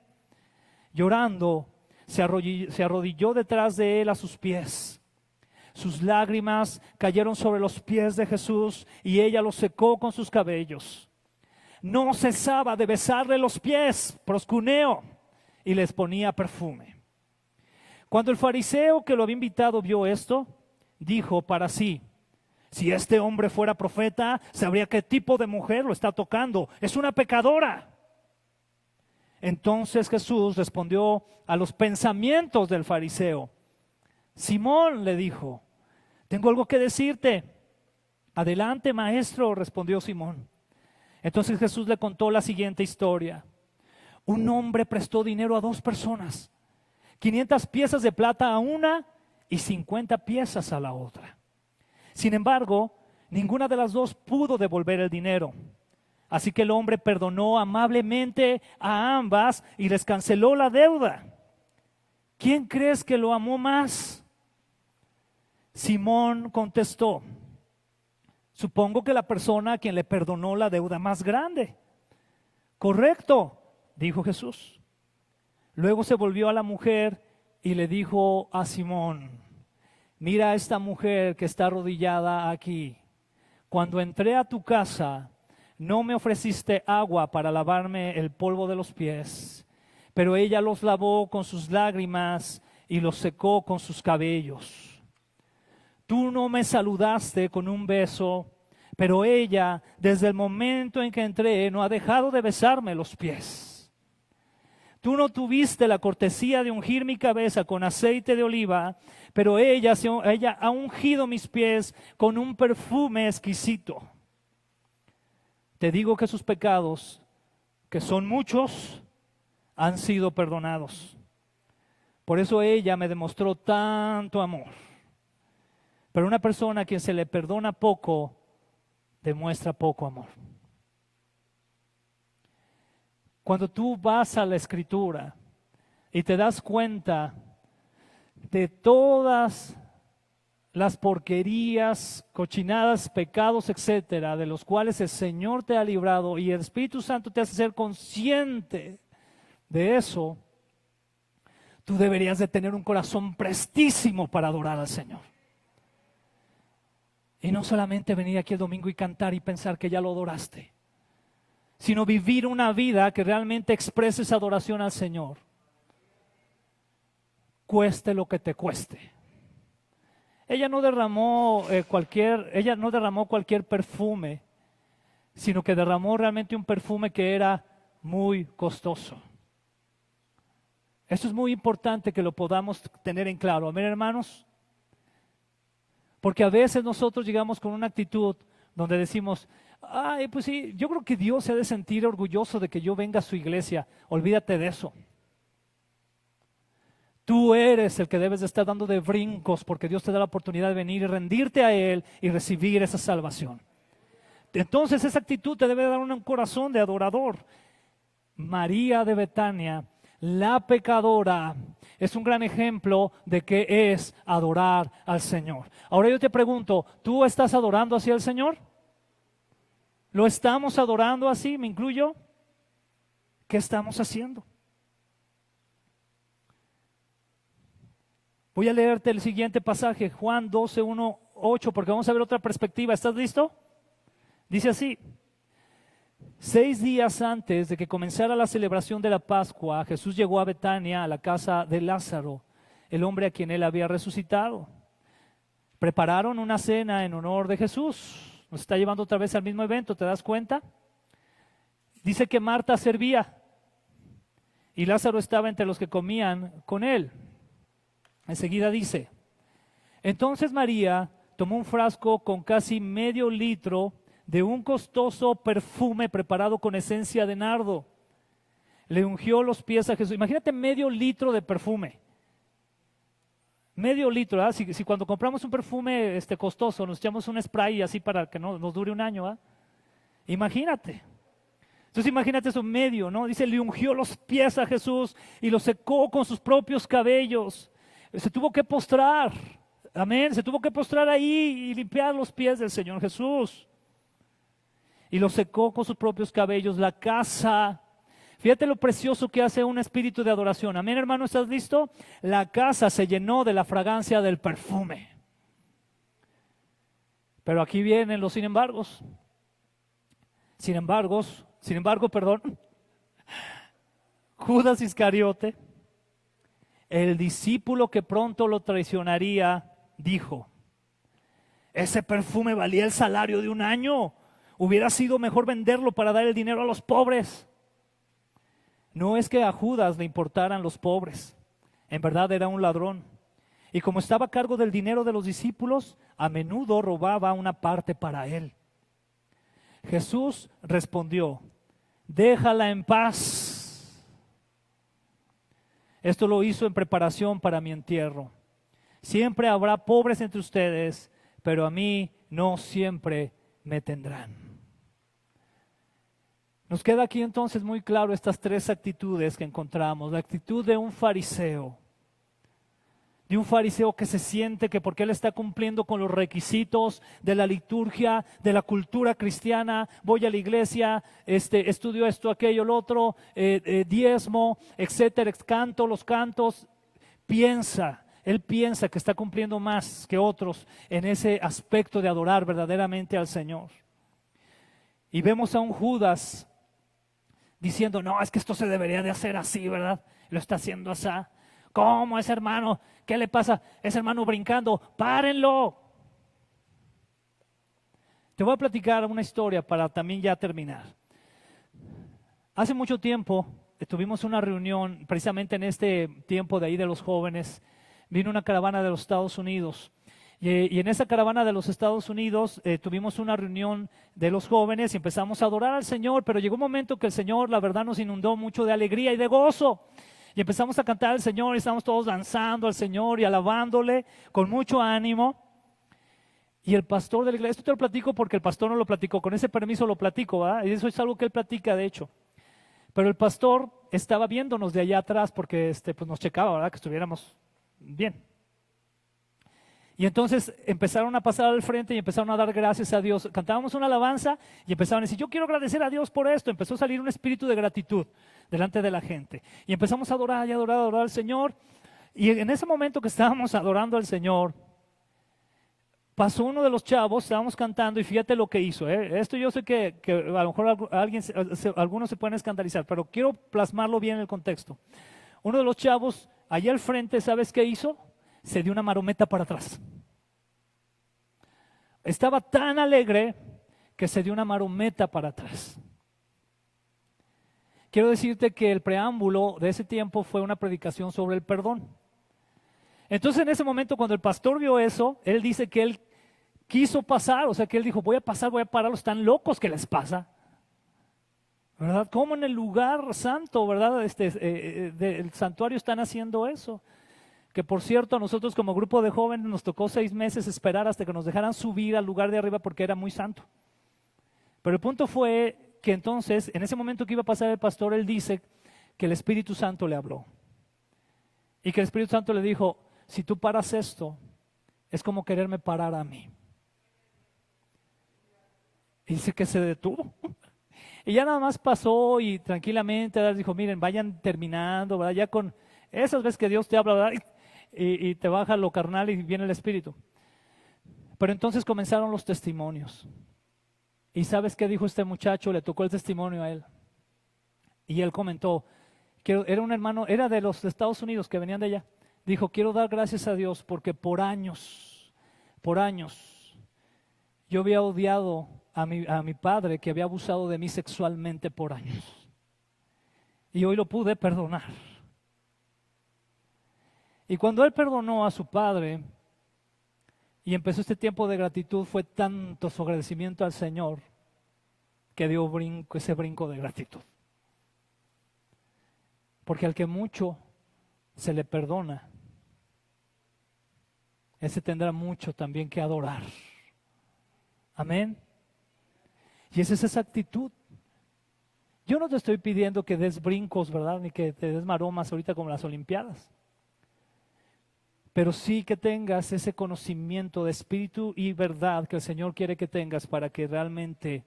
Llorando, se arrodilló detrás de él a sus pies. Sus lágrimas cayeron sobre los pies de Jesús y ella los secó con sus cabellos. No cesaba de besarle los pies, proscuneo, y les ponía perfume. Cuando el fariseo que lo había invitado vio esto, dijo para sí: si este hombre fuera profeta, sabría qué tipo de mujer lo está tocando. Es una pecadora. Entonces Jesús respondió a los pensamientos del fariseo. Simón, le dijo, tengo algo que decirte. Adelante, maestro, respondió Simón. Entonces Jesús le contó la siguiente historia. Un hombre prestó dinero a dos personas, 500 piezas de plata a una y 50 piezas a la otra. Sin embargo, ninguna de las dos pudo devolver el dinero. Así que el hombre perdonó amablemente a ambas y les canceló la deuda. ¿Quién crees que lo amó más? Simón contestó: supongo que la persona a quien le perdonó la deuda más grande. Correcto, dijo Jesús. Luego se volvió a la mujer y le dijo a Simón: mira a esta mujer que está arrodillada aquí. Cuando entré a tu casa, no me ofreciste agua para lavarme el polvo de los pies, pero ella los lavó con sus lágrimas y los secó con sus cabellos. Tú no me saludaste con un beso, pero ella, desde el momento en que entré, no ha dejado de besarme los pies. Tú no tuviste la cortesía de ungir mi cabeza con aceite de oliva, pero ella ha ungido mis pies con un perfume exquisito. Te digo que sus pecados, que son muchos, han sido perdonados, Por eso ella me demostró tanto amor. Pero una persona a quien se le perdona poco, demuestra poco amor. Cuando tú vas a la Escritura y te das cuenta de todas las porquerías, cochinadas, pecados, etcétera, de los cuales el Señor te ha librado y el Espíritu Santo te hace ser consciente de eso, tú deberías de tener un corazón prestísimo para adorar al Señor. Y no solamente venir aquí el domingo y cantar y pensar que ya lo adoraste, sino vivir una vida que realmente exprese esa adoración al Señor. Cueste lo que te cueste. Ella no derramó cualquier perfume, sino que derramó realmente un perfume que era muy costoso. Eso es muy importante que lo podamos tener en claro. Amén, hermanos. Porque a veces nosotros llegamos con una actitud donde decimos, ay, pues sí, yo creo que Dios se ha de sentir orgulloso de que yo venga a su iglesia. Olvídate de eso. Tú eres el que debes de estar dando de brincos porque Dios te da la oportunidad de venir y rendirte a Él y recibir esa salvación. Entonces esa actitud te debe dar un corazón de adorador. María de Betania, la pecadora, es un gran ejemplo de qué es adorar al Señor. Ahora yo te pregunto, ¿tú estás adorando así al Señor? ¿Lo estamos adorando así? ¿Me incluyo? ¿Qué estamos haciendo? Voy a leerte el siguiente pasaje, Juan 12, 1, 8, porque vamos a ver otra perspectiva. ¿Estás listo? Dice así: 6 días antes de que comenzara la celebración de la Pascua, Jesús llegó a Betania, a la casa de Lázaro, el hombre a quien él había resucitado. Prepararon una cena en honor de Jesús. Nos está llevando otra vez al mismo evento, ¿te das cuenta? Dice que Marta servía y Lázaro estaba entre los que comían con él. Enseguida dice: entonces María tomó un frasco con casi medio litro de un costoso perfume preparado con esencia de nardo. Le ungió los pies a Jesús. Imagínate medio litro de perfume. Medio litro, ¿verdad? Si cuando compramos un perfume costoso nos echamos un spray así para que no nos dure un año, ¿verdad? Imagínate. Entonces imagínate eso, medio, ¿no? Dice, le ungió los pies a Jesús y lo secó con sus propios cabellos. Se tuvo que postrar, amén, se tuvo que postrar ahí y limpiar los pies del Señor Jesús. Y lo secó con sus propios cabellos. La casa, fíjate lo precioso que hace un espíritu de adoración. Amén, hermano, ¿estás listo? La casa se llenó de la fragancia del perfume. Pero aquí vienen los sin embargo, Judas Iscariote, el discípulo que pronto lo traicionaría, dijo: ese perfume valía el salario de un año. Hubiera sido mejor venderlo para dar el dinero a los pobres. No es que a Judas le importaran los pobres. En verdad era un ladrón. Y como estaba a cargo del dinero de los discípulos, a menudo robaba una parte para él. Jesús respondió: déjala en paz. Esto lo hizo en preparación para mi entierro. Siempre habrá pobres entre ustedes, pero a mí no siempre me tendrán. Nos queda aquí entonces muy claro estas 3 actitudes que encontramos. La actitud de un fariseo que se siente que porque él está cumpliendo con los requisitos de la liturgia, de la cultura cristiana, voy a la iglesia, estudio esto, aquello, lo otro, diezmo, etcétera, canto los cantos, él piensa que está cumpliendo más que otros en ese aspecto de adorar verdaderamente al Señor. Y vemos a un Judas diciendo: no, es que esto se debería de hacer así, ¿verdad? Lo está haciendo así. ¿Cómo ese hermano? ¿Qué le pasa? Ese hermano brincando, párenlo. Te voy a platicar una historia para también ya terminar. Hace mucho tiempo tuvimos una reunión, precisamente en este tiempo de ahí de los jóvenes, vino una caravana de los Estados Unidos. Y en esa caravana de los Estados Unidos tuvimos una reunión de los jóvenes y empezamos a adorar al Señor, pero llegó un momento que el Señor, la verdad, nos inundó mucho de alegría y de gozo. Y empezamos a cantar al Señor y estamos todos danzando al Señor y alabándole con mucho ánimo. Y el pastor de la iglesia, esto te lo platico porque el pastor no lo platicó, con ese permiso lo platico, ¿verdad? Y eso es algo que él platica, de hecho. Pero el pastor estaba viéndonos de allá atrás porque pues nos checaba, ¿verdad? Que estuviéramos bien. Y entonces empezaron a pasar al frente y empezaron a dar gracias a Dios. Cantábamos una alabanza y empezaron a decir, yo quiero agradecer a Dios por esto. Empezó a salir un espíritu de gratitud delante de la gente. Y empezamos a adorar y adorar al Señor. Y en ese momento que estábamos adorando al Señor, pasó uno de los chavos, estábamos cantando y fíjate lo que hizo. Esto yo sé que a lo mejor algunos se pueden escandalizar, pero quiero plasmarlo bien en el contexto. Uno de los chavos, allá al frente, ¿sabes qué hizo? Se dio una marometa para atrás. Estaba tan alegre que se dio una marometa para atrás. Quiero decirte que el preámbulo de ese tiempo fue una predicación sobre el perdón. Entonces en ese momento cuando el pastor vio eso, él dice que él quiso pasar, o sea que él dijo, voy a pasar, voy a pararlos, tan locos que les pasa. ¿Verdad? ¿Cómo en el lugar santo, verdad? Del santuario están haciendo eso. Que por cierto, a nosotros como grupo de jóvenes nos tocó 6 meses esperar hasta que nos dejaran subir al lugar de arriba porque era muy santo. Pero el punto fue que entonces, en ese momento que iba a pasar el pastor, él dice que el Espíritu Santo le habló. Y que el Espíritu Santo le dijo, si tú paras esto, es como quererme parar a mí. Y dice que se detuvo. Y ya nada más pasó y tranquilamente dijo, miren, vayan terminando, ¿verdad? Ya con esas veces que Dios te habla, ¿verdad? Y te baja lo carnal y viene el Espíritu. Pero entonces comenzaron los testimonios. ¿Y sabes qué dijo este muchacho? Le tocó el testimonio a él. Y él comentó, que era un hermano, era de los Estados Unidos que venían de allá. Dijo, quiero dar gracias a Dios porque por años, yo había odiado a mi padre que había abusado de mí sexualmente por años. Y hoy lo pude perdonar. Y cuando él perdonó a su padre y empezó este tiempo de gratitud, fue tanto su agradecimiento al Señor que dio ese brinco de gratitud. Porque al que mucho se le perdona, ese tendrá mucho también que adorar. Amén. Y esa es esa actitud. Yo no te estoy pidiendo que des brincos, ¿verdad? Ni que te des maromas ahorita como las Olimpiadas. Pero sí que tengas ese conocimiento de espíritu y verdad que el Señor quiere que tengas para que realmente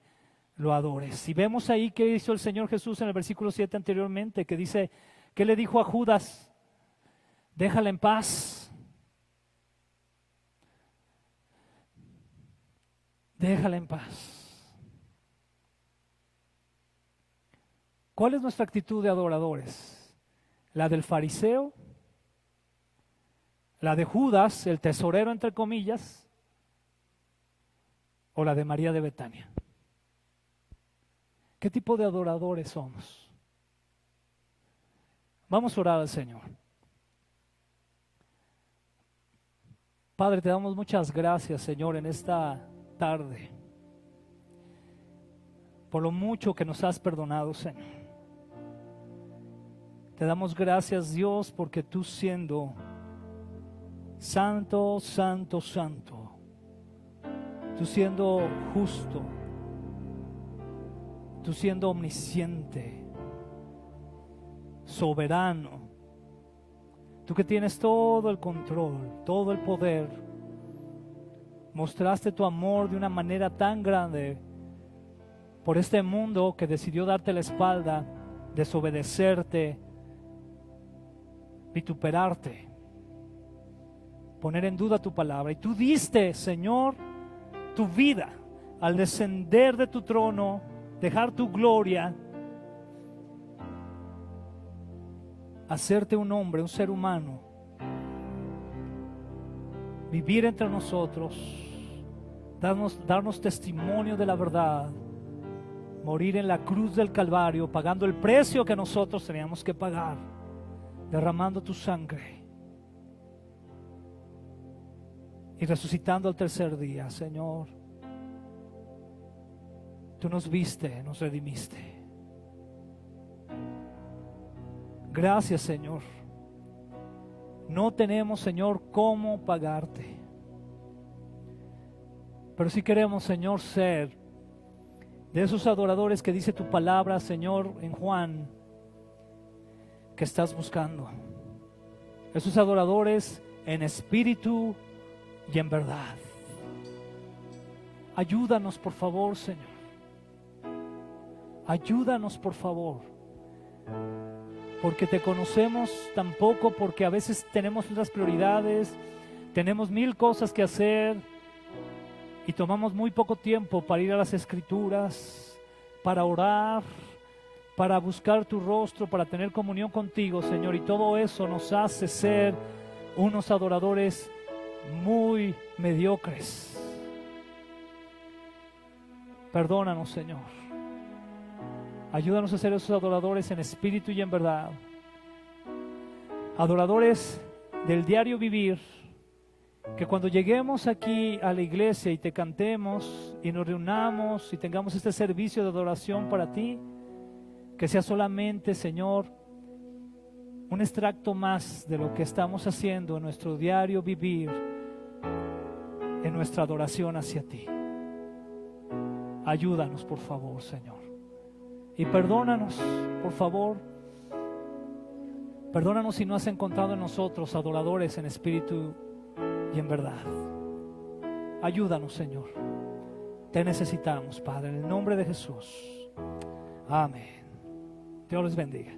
lo adores. Y vemos ahí que hizo el Señor Jesús en el versículo 7 anteriormente, que dice, ¿qué le dijo a Judas? Déjala en paz. Déjala en paz. ¿Cuál es nuestra actitud de adoradores? ¿La del fariseo? ¿La de Judas, el tesorero entre comillas? ¿O la de María de Betania? ¿Qué tipo de adoradores somos? Vamos a orar al Señor. Padre, te damos muchas gracias, Señor, en esta tarde, por lo mucho que nos has perdonado, Señor. Te damos gracias, Dios, porque tú siendo santo, santo, santo, tú siendo justo, tú siendo omnisciente, soberano, tú que tienes todo el control, todo el poder, mostraste tu amor de una manera tan grande por este mundo que decidió darte la espalda, desobedecerte, vituperarte, poner en duda tu palabra. Y tú diste, Señor, tu vida al descender de tu trono, dejar tu gloria, hacerte un hombre, un ser humano, vivir entre nosotros, darnos testimonio de la verdad, morir en la cruz del Calvario, pagando el precio que nosotros teníamos que pagar, derramando tu sangre y resucitando al tercer día. Señor, tú nos viste, nos redimiste. Gracias, Señor. No tenemos, Señor, cómo pagarte. Pero sí queremos, Señor, ser de esos adoradores que dice tu palabra, Señor, en Juan, que estás buscando. Esos adoradores en espíritu y en verdad. Ayúdanos, por favor, Señor. Ayúdanos, por favor. Porque te conocemos tan poco, porque a veces tenemos otras prioridades, tenemos 1000 cosas que hacer y tomamos muy poco tiempo para ir a las Escrituras, para orar, para buscar tu rostro, para tener comunión contigo, Señor. Y todo eso nos hace ser unos adoradores muy mediocres. Perdónanos, Señor. Ayúdanos a ser esos adoradores en espíritu y en verdad. Adoradores del diario vivir, que cuando lleguemos aquí a la iglesia y te cantemos y nos reunamos y tengamos este servicio de adoración para ti, que sea solamente, Señor, un extracto más de lo que estamos haciendo en nuestro diario vivir, en nuestra adoración hacia ti. Ayúdanos, por favor, Señor. Y perdónanos, por favor. Perdónanos si no has encontrado en nosotros adoradores en espíritu y en verdad. Ayúdanos, Señor. Te necesitamos, Padre, en el nombre de Jesús. Amén. Dios les bendiga.